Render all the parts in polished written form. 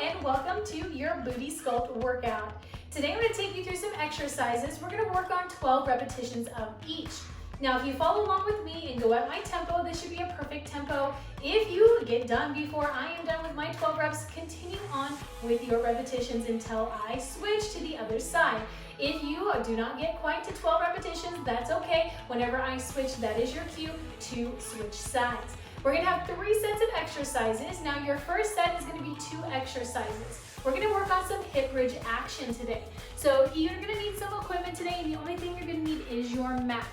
and welcome to your booty sculpt workout. Today I'm going to take you through some exercises. We're going to work on 12 repetitions of each. Now if you follow along with me and go at my tempo, this should be a perfect tempo. If you get done before I am done with my 12 reps, continue on with your repetitions until I switch to the other side. If you do not get quite to 12 repetitions, that's okay. Whenever I switch, that is your cue to switch sides. We're going to have 3 sets of exercises. Now your first set is going to be 2 exercises. We're going to work on some hip bridge action today. So you're going to need some equipment today, and the only thing you're going to need is your mat.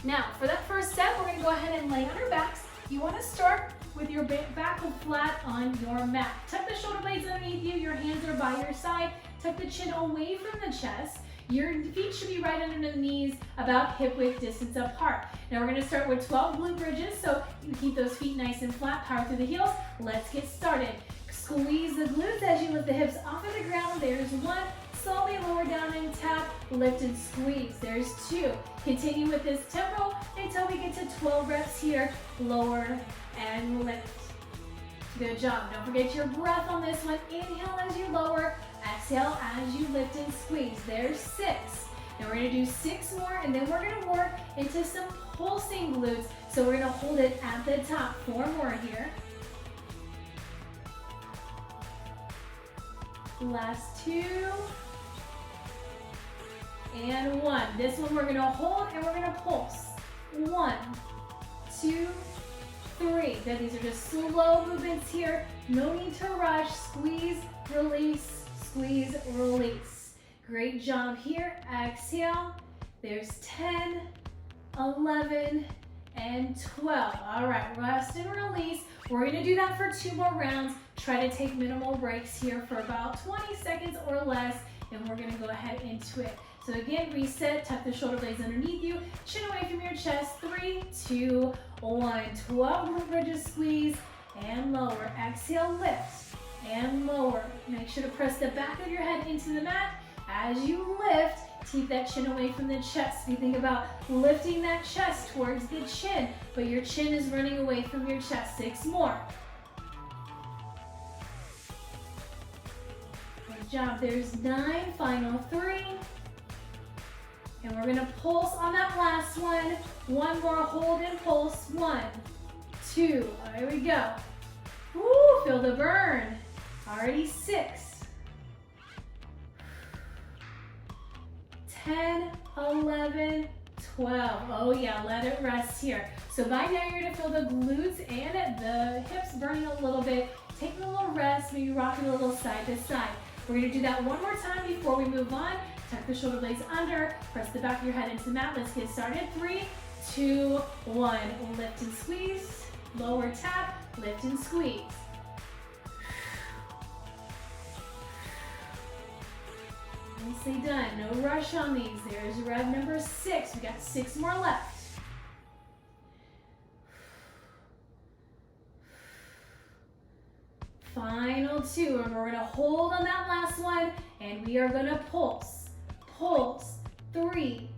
Now for that first set, we're going to go ahead and lay on our backs. You want to start with your back flat on your mat. Tuck the shoulder blades underneath you, your hands are by your side. Tuck the chin away from the chest. Your feet should be right under the knees, about hip width distance apart. Now we're going to start with 12 glute bridges, so you keep those feet nice and flat, power through the heels. Let's get started. Squeeze the glutes as you lift the hips off of the ground. There's 1. Slowly lower down and tap, lift and squeeze. There's 2. Continue with this tempo until we get to 12 reps here. Lower and lift. Good job. Don't forget your breath on this one. Inhale as you lower. Exhale as you lift and squeeze. There's 6. Now we're going to do 6 more, and then we're going to work into some pulsing glutes. So we're going to hold it at the top. 4 more here. Last 2. And 1. This one we're going to hold and we're going to pulse. 1, 2, 3. Good. These are just slow movements here. No need to rush. Squeeze, release, squeeze, release. Great job here. Exhale. There's 10, 11, and 12. All right, rest and release. We're going to do that for 2 more rounds. Try to take minimal breaks here for about 20 seconds or less, and we're going to go ahead into it. So again, reset, tuck the shoulder blades underneath you, chin away from your chest. 3, 2, 1. 12 glute bridges, squeeze, and lower. Exhale, lift, and lower. Make sure to press the back of your head into the mat. As you lift, keep that chin away from the chest. You think about lifting that chest towards the chin, but your chin is running away from your chest. 6 more. Good job. There's 9, final 3. And we're going to pulse on that last one. 1 more, hold and pulse. 1, 2, there we go. Woo, feel the burn. Already 6. 10, 11, 12. Oh yeah, let it rest here. So by now you're gonna feel the glutes and the hips burning a little bit. Take a little rest, maybe rocking a little side to side. We're gonna do that 1 more time before we move on. Tuck the shoulder blades under, press the back of your head into the mat. Let's get started. 3, 2, 1. Lift and squeeze, lower tap, lift and squeeze. Nicely done. No rush on these. There's rep number 6. We got 6 more left. Final 2, and we're going to hold on that last one, and we are going to pulse. Pulse. 3,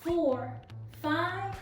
4, 5,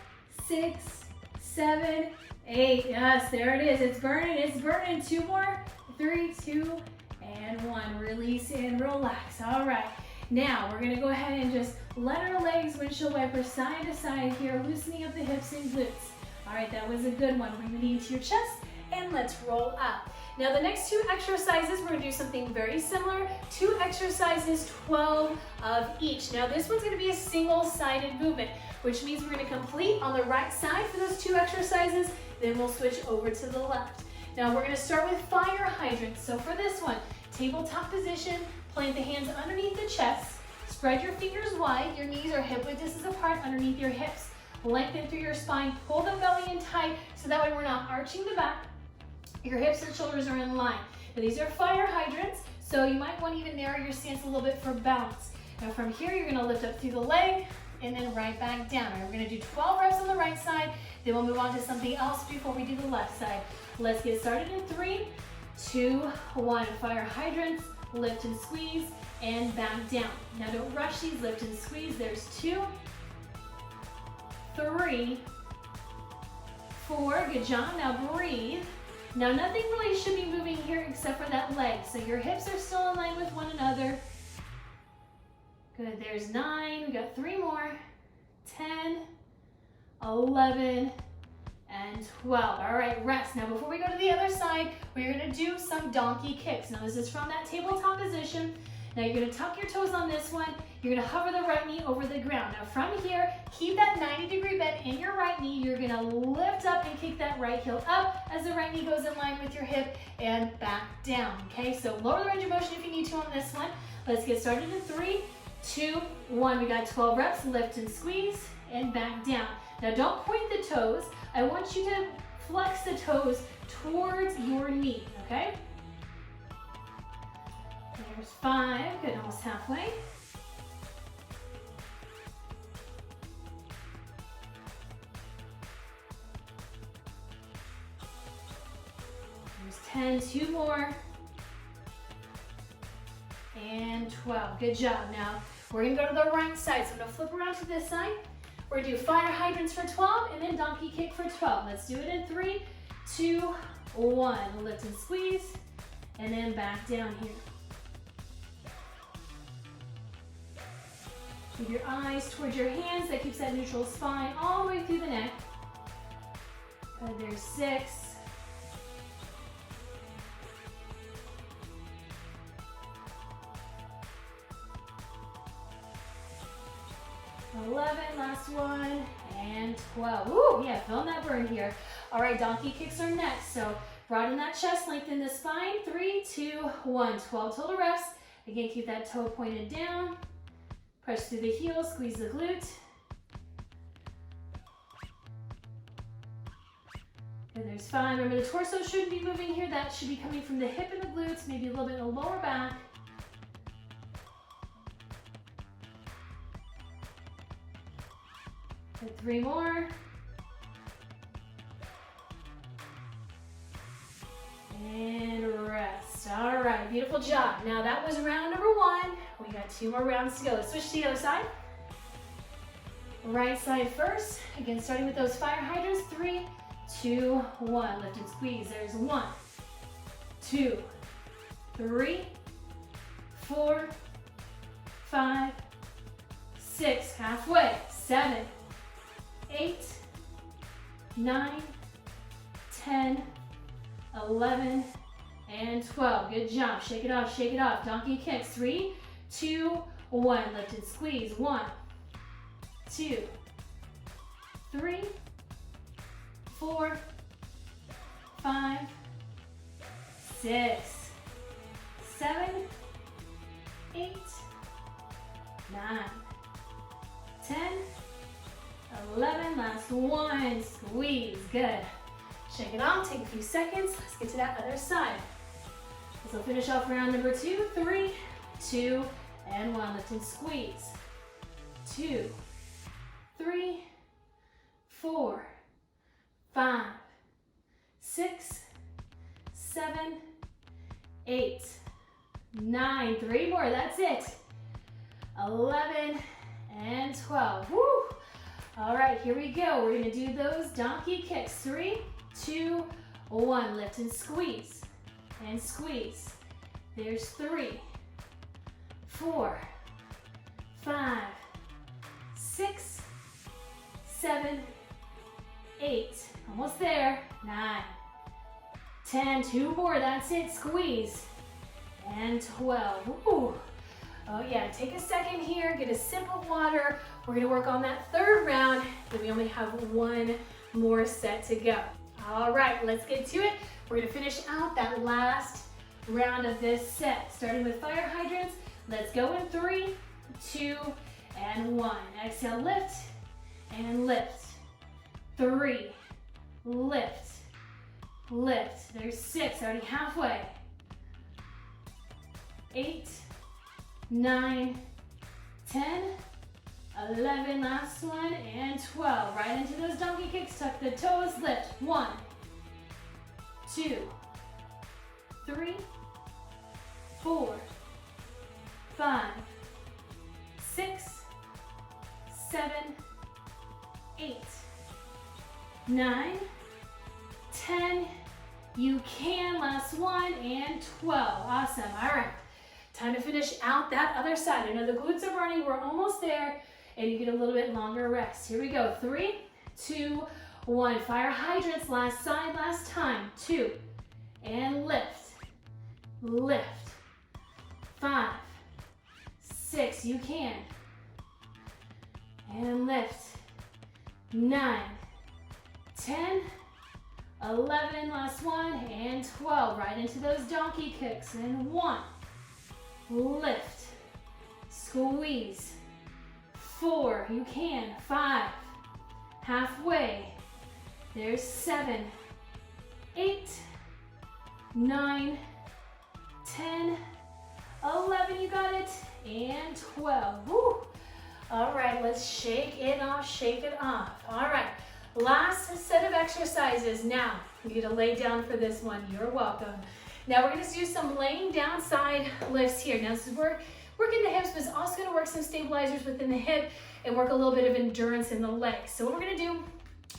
6, 7, 8. Yes, there it is. It's burning. It's burning. 2 more. 3, 2, and 1. Release and relax. All right. Now we're going to go ahead and just let our legs windshield wiper side to side here, loosening up the hips and glutes. All right, that was a good one. Bring the knee to your chest, and let's roll up. Now the next 2 exercises, we're going to do something very similar. 2 exercises, 12 of each. Now this one's going to be a single-sided movement, which means we're going to complete on the right side for those 2 exercises, then we'll switch over to the left. Now we're going to start with fire hydrants. So for this one, tabletop position, plant the hands underneath the chest, spread your fingers wide, your knees are hip width distance apart underneath your hips. Lengthen through your spine, pull the belly in tight so that way we're not arching the back. Your hips and shoulders are in line. Now these are fire hydrants, so you might want to even narrow your stance a little bit for balance. Now from here, you're going to lift up through the leg and then right back down. All right, we're going to do 12 reps on the right side, then we'll move on to something else before we do the left side. Let's get started in 3, 2, 1. Fire hydrants, lift and squeeze, and back down. Now don't rush these, lift and squeeze. There's 2, 3, 4. Good job. Now breathe. Now nothing really should be moving here except for that leg. So your hips are still in line with one another. Good, there's 9, we got 3 more. 10, 11, and 12. All right, rest. Now before we go to the other side, we're gonna do some donkey kicks. Now this is from that tabletop position. Now you're gonna tuck your toes on this one. You're gonna hover the right knee over the ground. Now from here, keep that 90-degree bend in your right knee. You're gonna lift up and kick that right heel up as the right knee goes in line with your hip and back down, okay? So lower the range of motion if you need to on this one. Let's get started in 3, 2, 1. We got 12 reps, lift and squeeze and back down. Now don't point the toes. I want you to flex the toes towards your knee, okay? There's 5, good, almost halfway. There's 10, 2 more. And 12, good job. Now, we're gonna go to the right side. So I'm gonna flip around to this side. We're gonna do fire hydrants for 12 and then donkey kick for 12. Let's do it in 3, 2, 1. Lift and squeeze, and then back down here. Keep your eyes towards your hands. That keeps that neutral spine all the way through the neck. Good, there's 6. 11, last one, and 12. Ooh, yeah, feeling that burn here. All right, donkey kicks are next. So broaden that chest, lengthen the spine. 3, 2, 1. 12 total reps. Again, keep that toe pointed down. Press through the heel, squeeze the glute. And there's 5. Remember, the torso shouldn't be moving here. That should be coming from the hip and the glutes, maybe a little bit in the lower back. And 3 more. And rest. All right, beautiful job. Now that was round number 1. We got 2 more rounds to go. Let's switch to the other side. Right side first. Again, starting with those fire hydrants. 3, 2, 1. Lift and squeeze. There's 1, 2, 3, 4, 5, 6. Halfway. 7, 8, 9, 10, 11, and 12. Good job. Shake it off, shake it off. Donkey kicks. 3, 2, 1. Lift and squeeze. 1, 2, 3, 4, 5, 6, 7, 8, 9, 10, 11, last one, squeeze, good. Shake it off, take a few seconds. Let's get to that other side. So finish off round number 2, 3, 2, and 1. Lift and squeeze. 2, 3, 4, 5, 6, 7, 8, 9. 3 more, that's it. 11 and 12. Woo! All right, here we go. We're gonna do those donkey kicks. 3, 2, 1. Lift and squeeze. And squeeze. There's 3, 4, 5, 6, 7, 8. Almost there. 9, 10. 2 more. That's it. Squeeze. And 12. Ooh. Oh yeah, take a second here, get a sip of water. We're gonna work on that 3rd round, and we only have 1 more set to go. All right, let's get to it. We're gonna finish out that last round of this set, starting with fire hydrants. Let's go in 3, 2, and 1. Exhale, lift, and lift. 3, lift, lift. There's 6, already halfway. 8, 9, 10, 11, last one, and 12. Right into those donkey kicks, tuck the toes, lift. 1, 2, 3, 4, 5, 6, 7, 8, 9, 10, You can. Last one, and 12. Awesome. All right. Time to finish out that other side. I know the glutes are burning. We're almost there. And you get a little bit longer rest. Here we go. 3, 2, 1. Fire hydrants. Last side, last time. 2. And lift. Lift. 5, 6. You can. And lift. 9, 10, 11. Last one. And 12. Right into those donkey kicks. And 1. Lift. Squeeze. 4, you can. 5, halfway. There's 7, 8, 9, 10, 11, you got it, and 12. Woo. All right, let's shake it off, shake it off. All right, last set of exercises. Now, you get to lay down for this one. You're welcome. Now, we're gonna do some laying down side lifts here. Now, this is working the hips, but it's also going to work some stabilizers within the hip and work a little bit of endurance in the legs. So what we're going to do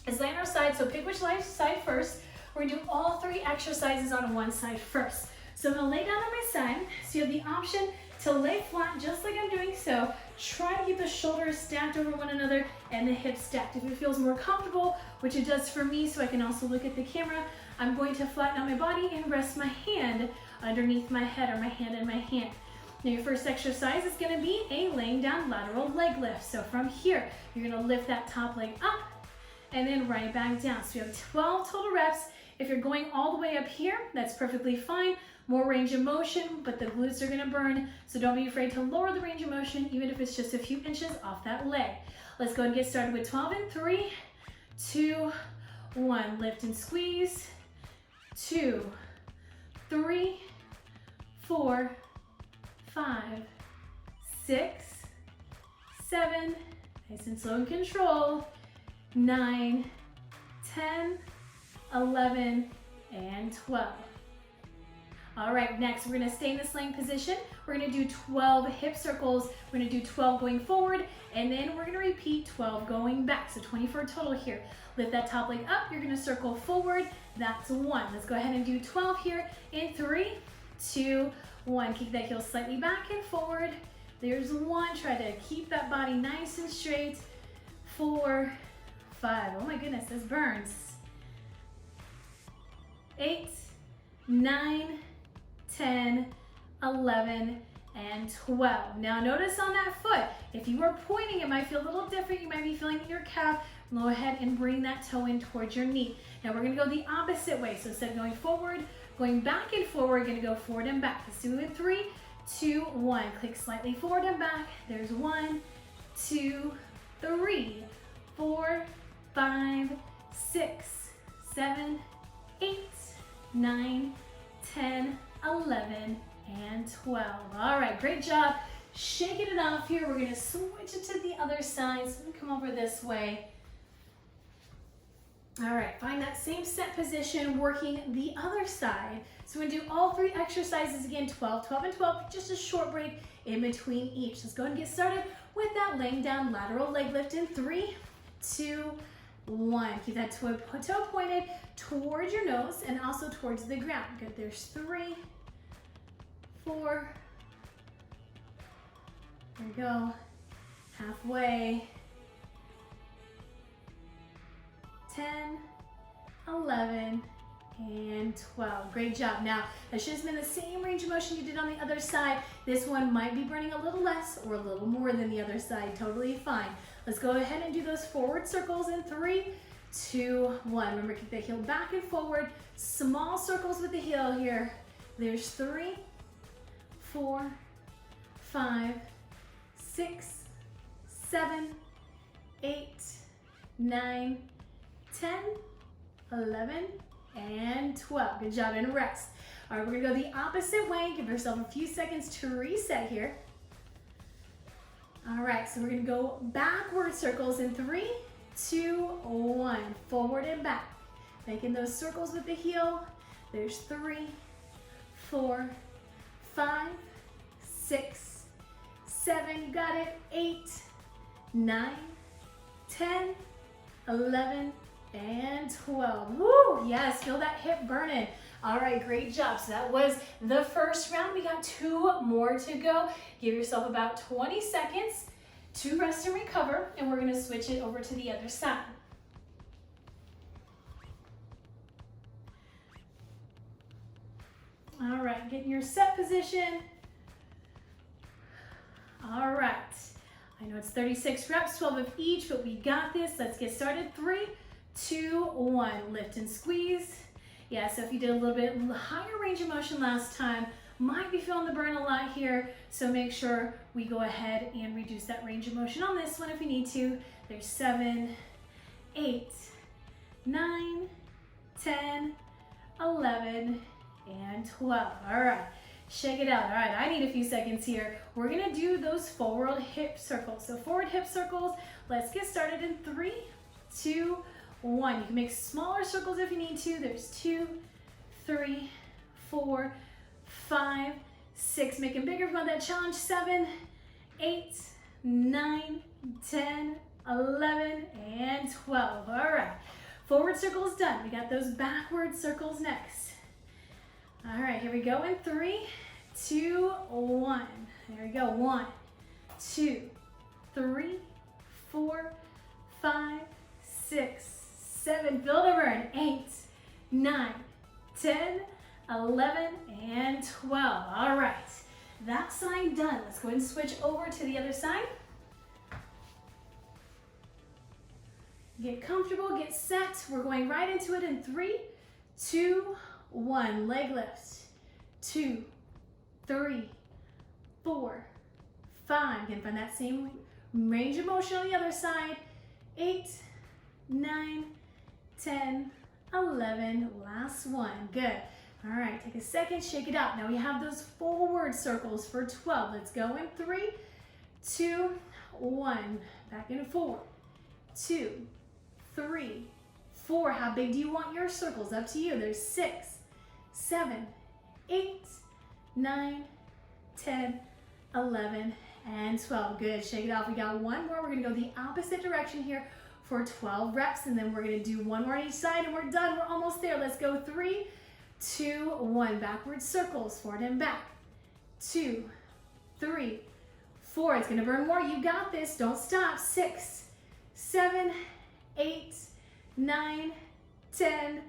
is lay on our side. So pick which side first. We're going to do all 3 exercises on one side first. So I'm going to lay down on my side. So you have the option to lay flat just like I'm doing so. Try to keep the shoulders stacked over one another and the hips stacked. If it feels more comfortable, which it does for me so I can also look at the camera, I'm going to flatten out my body and rest my hand underneath my head or my hand in my hand. Now your first exercise is going to be a laying down lateral leg lift. So from here, you're going to lift that top leg up and then right back down. So you have 12 total reps. If you're going all the way up here, that's perfectly fine. More range of motion, but the glutes are going to burn. So don't be afraid to lower the range of motion, even if it's just a few inches off that leg. Let's go and get started with 12 and 3, 2, 1. Lift and squeeze. 2, 3, 4, 5, 6, 7, nice and slow and controlled, 9, 10, 11, and 12. All right, next we're gonna stay in this laying position. We're gonna do 12 hip circles. We're gonna do 12 going forward, and then we're gonna repeat 12 going back. So 20 for a total here. Lift that top leg up, you're gonna circle forward. That's 1. Let's go ahead and do 12 here in 3, 2, 1. Kick that heel slightly back and forward. There's 1. Try to keep that body nice and straight. 4, 5. Oh my goodness, this burns. 8, 9, 10, 11, and 12. Now notice on that foot, if you are pointing, it might feel a little different. You might be feeling in your calf. Go ahead and bring that toe in towards your knee. Now we're gonna go the opposite way. So instead of going forward, going back and forward, we're gonna go forward and back. Let's do it in 3, 2, 1. Click slightly forward and back. There's 1, 2, 3, 4, 5, 6, 7, 8, 9, 10, 11, and 12. All right, great job. Shaking it off here. We're gonna switch it to the other side. So let me come over this way. All right, find that same set position, working the other side. So we're gonna do all 3 exercises again, 12, 12, and 12, just a short break in between each. Let's go ahead and get started with that laying down lateral leg lift in 3, 2, 1. Keep that toe pointed towards your nose and also towards the ground. Good, there's 3, 4, there we go, halfway, 10, 11, and 12. Great job. Now, that should have been the same range of motion you did on the other side. This one might be burning a little less or a little more than the other side. Totally fine. Let's go ahead and do those forward circles in 3, 2, 1. Remember, keep the heel back and forward. Small circles with the heel here. There's 3, 4, 5, 6, 7, 8, 9, 10, 11, and 12. Good job, and rest. All right, we're gonna go the opposite way. Give yourself a few seconds to reset here. All right, so we're gonna go backward circles in 3, 2, 1. Forward and back. Making those circles with the heel. There's 3, 4, 5, 6, 7, you got it, 8, 9, 10, 11, and 12. Woo, yes, feel that hip burning. All right, great job. So that was the first round. We got 2 more to go. Give yourself about 20 seconds to rest and recover, and we're gonna switch it over to the other side. All right, get in your set position. All right, I know it's 36 reps, 12 of each, but we got this. Let's get started. 3, 2, 1, lift and squeeze. Yeah, so if you did a little bit higher range of motion last time, might be feeling the burn a lot here, so make sure we go ahead and reduce that range of motion on this one if we need to. There's 7, 8, 9, 10, 11, and 12. All right, shake it out. All right, I need a few seconds here. We're gonna do those forward hip circles. So forward hip circles, let's get started in 3, 2, 1. You can make smaller circles if you need to. There's 2, 3, 4, 5, 6. Make them bigger if you want that challenge. 7, 8, 9, 10, 11, and 12. All right, forward circles done. We got those backward circles next. All right, here we go in 3, 2, 1. There we go. 1, 2, 3, 4, 5, 6, 7. Feel the burn. 8, 9, 10, 11, and 12. All right, that side done. Let's go ahead and switch over to the other side. Get comfortable, get set. We're going right into it in 3, 2, 1. Leg lift. 2, 3, 4, 5. Again, find that same range of motion on the other side. 8, 9, 10, 11. Last one. Good. All right, take a second, shake it out. Now we have those forward circles for 12. Let's go in 3, 2, 1. Back in 4, 2, 3, 4. How big do you want your circles? Up to you. There's 6, 7, 8, 9, 10, 11, and 12. Good. Shake it off. We got one more. We're going to go the opposite direction here for 12 reps, and then we're going to do one more on each side, and we're done. We're almost there. Let's go. 3, 2, 1. Backward circles, forward and back. 2, 3, 4. It's going to burn more. You got this. Don't stop. 6, 7, 8, 9, 10,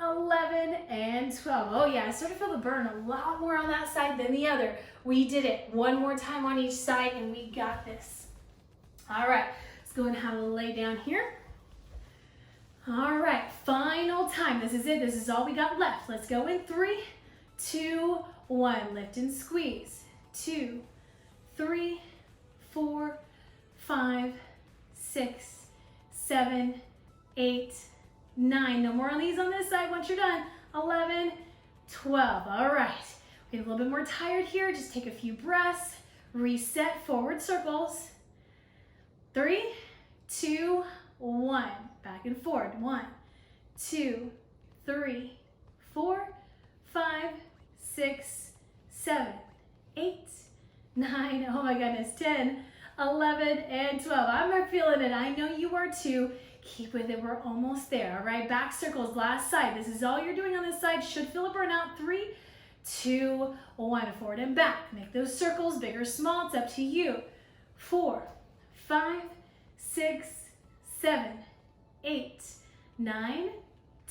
11, and 12. Oh yeah, I sort of feel the burn a lot more on that side than the other. We did it. One more time on each side, and we got this. All right, let's go and have a lay down here. All right, final time. This is it. This is all we got left. Let's go in 3, 2, 1. Lift and squeeze. 2, 3, 4, 5, 6, 7, 8, 9. No more on these on this side once you're done. 11, 12. All right. We get a little bit more tired here. Just take a few breaths. Reset, forward circles. 3, 2, 1. Back and forward. 1, 2, 3, 4, 5, 6, 7, 8, 9. Oh my goodness. 10, 11, and 12. I'm feeling it. I know you are too. Keep with it. We're almost there. All right, back circles, last side. This is all you're doing on this side. Should feel a burnout. 3, 2, 1. Forward and back. Make those circles big or small. It's up to you. 4, 5, 6, 7, 8, 9,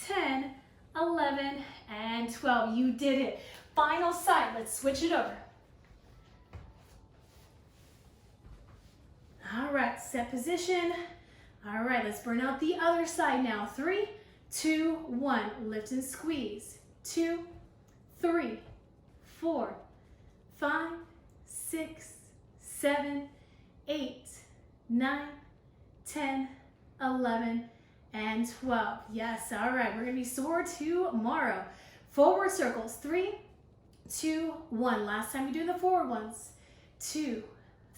10, 11, and 12. You did it. Final side. Let's switch it over. All right, set position. All right, let's burn out the other side now. 3, 2, 1. Lift and squeeze. 2, 3, 4, 5, 6, 7, 8, 9, 10, 11, and 12. Yes, all right, we're gonna be sore tomorrow. Forward circles. 3, 2, 1. Last time we do the forward ones. 2,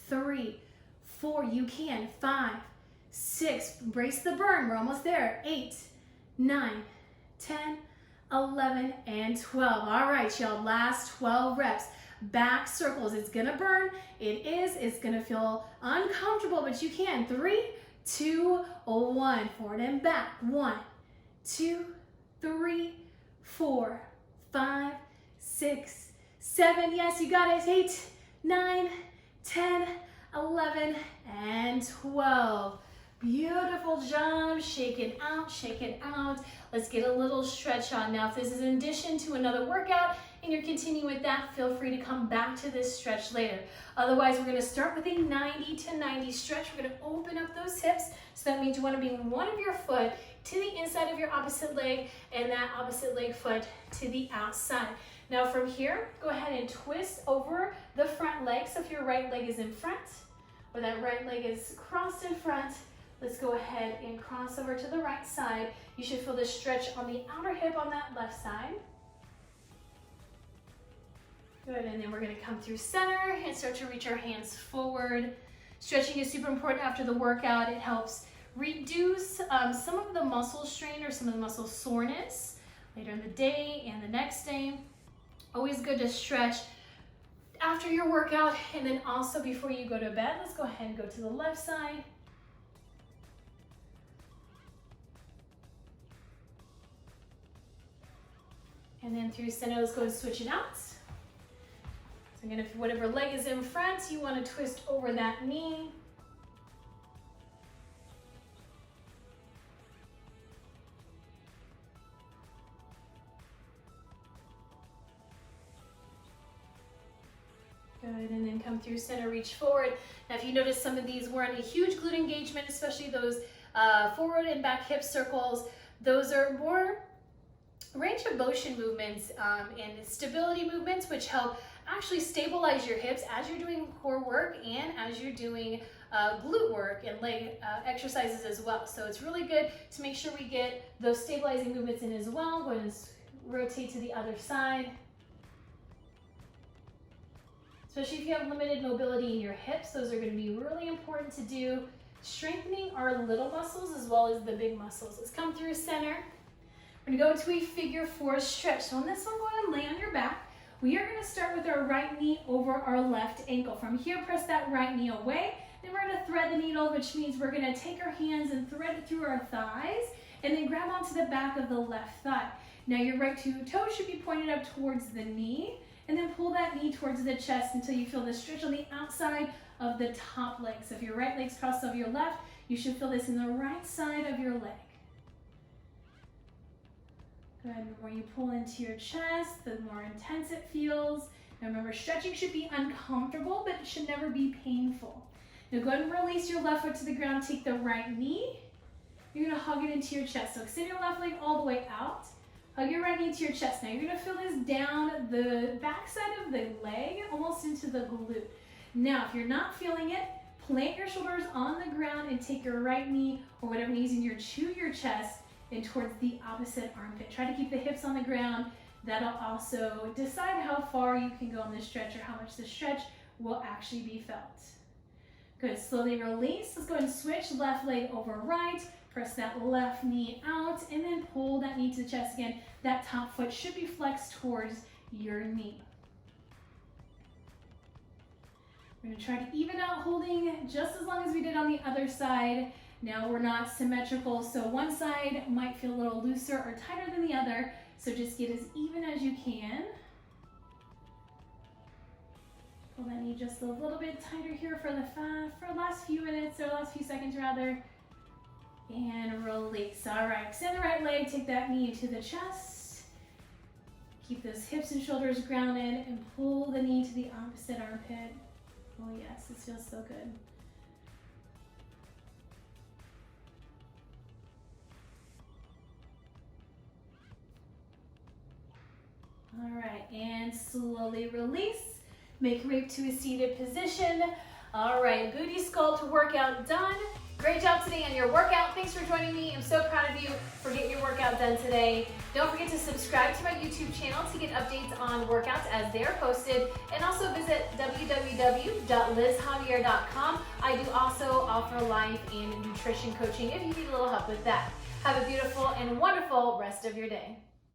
3, 4. You can. 5, 6. Brace the burn. We're almost there. 8, 9, 10, 11, and 12. All right, y'all. Last 12 reps. Back circles. It's gonna burn. It is. It's gonna feel uncomfortable, but you can. 3, 2, 1. Forward and back. 1, 2, 3, 4, 5, 6, 7. Yes, you got it. 8, 9, 10, 11, and 12. Beautiful job. Shake it out, shake it out. Let's get a little stretch on. Now, if this is in addition to another workout and you're continuing with that, feel free to come back to this stretch later. Otherwise, we're going to start with a 90 to 90 stretch. We're going to open up those hips. So that means you want to bring one of your foot to the inside of your opposite leg and that opposite leg foot to the outside. Now from here, go ahead and twist over the front leg. So if your right leg is in front or that right leg is crossed in front, let's go ahead and cross over to the right side. You should feel the stretch on the outer hip on that left side. Good, and then we're gonna come through center and start to reach our hands forward. Stretching is super important after the workout. It helps reduce some of the muscle strain or some of the muscle soreness later in the day and the next day. Always good to stretch after your workout and then also before you go to bed. Let's go ahead and go to the left side. And then through center, let's go and switch it out. So again, if whatever leg is in front, you want to twist over that knee. Good, and then come through center, reach forward. Now if you notice some of these weren't a huge glute engagement, especially those forward and back hip circles, those are more range of motion movements and stability movements, which help actually stabilize your hips as you're doing core work and as you're doing glute work and leg exercises as well. So it's really good to make sure we get those stabilizing movements in as well. Go ahead and rotate to the other side. Especially if you have limited mobility in your hips, those are going to be really important to do. Strengthening our little muscles as well as the big muscles. Let's come through center. We're going to go into a figure 4 stretch. So on this one, go ahead and lay on your back. We are going to start with our right knee over our left ankle. From here, press that right knee away. Then we're going to thread the needle, which means we're going to take our hands and thread it through our thighs and then grab onto the back of the left thigh. Now your right toe should be pointed up towards the knee and then pull that knee towards the chest until you feel the stretch on the outside of the top leg. So if your right leg's crossed over your left, you should feel this in the right side of your leg. Good, the more you pull into your chest, the more intense it feels. Now remember, stretching should be uncomfortable, but it should never be painful. Now go ahead and release your left foot to the ground, take the right knee. You're gonna hug it into your chest. So extend your left leg all the way out. Hug your right knee to your chest. Now you're gonna feel this down the back side of the leg, almost into the glute. Now, if you're not feeling it, plant your shoulders on the ground and take your right knee or whatever knee's in your to your chest and towards the opposite armpit. Try to keep the hips on the ground. That'll also decide how far you can go on this stretch or how much the stretch will actually be felt. Good, slowly release. Let's go ahead and switch left leg over right. Press that left knee out and then pull that knee to the chest again. That top foot should be flexed towards your knee. We're gonna try to even out holding just as long as we did on the other side. Now we're not symmetrical, so one side might feel a little looser or tighter than the other, so just get as even as you can. Pull that knee just a little bit tighter here for the last few minutes, or last few seconds rather. And release. All right, extend the right leg, take that knee to the chest. Keep those hips and shoulders grounded and pull the knee to the opposite armpit. Oh yes, this feels so good. All right, and slowly release. Make your way to a seated position. All right, booty sculpt workout done. Great job today on your workout. Thanks for joining me. I'm so proud of you for getting your workout done today. Don't forget to subscribe to my YouTube channel to get updates on workouts as they're posted. And also visit www.lizjavier.com. I do also offer life and nutrition coaching if you need a little help with that. Have a beautiful and wonderful rest of your day.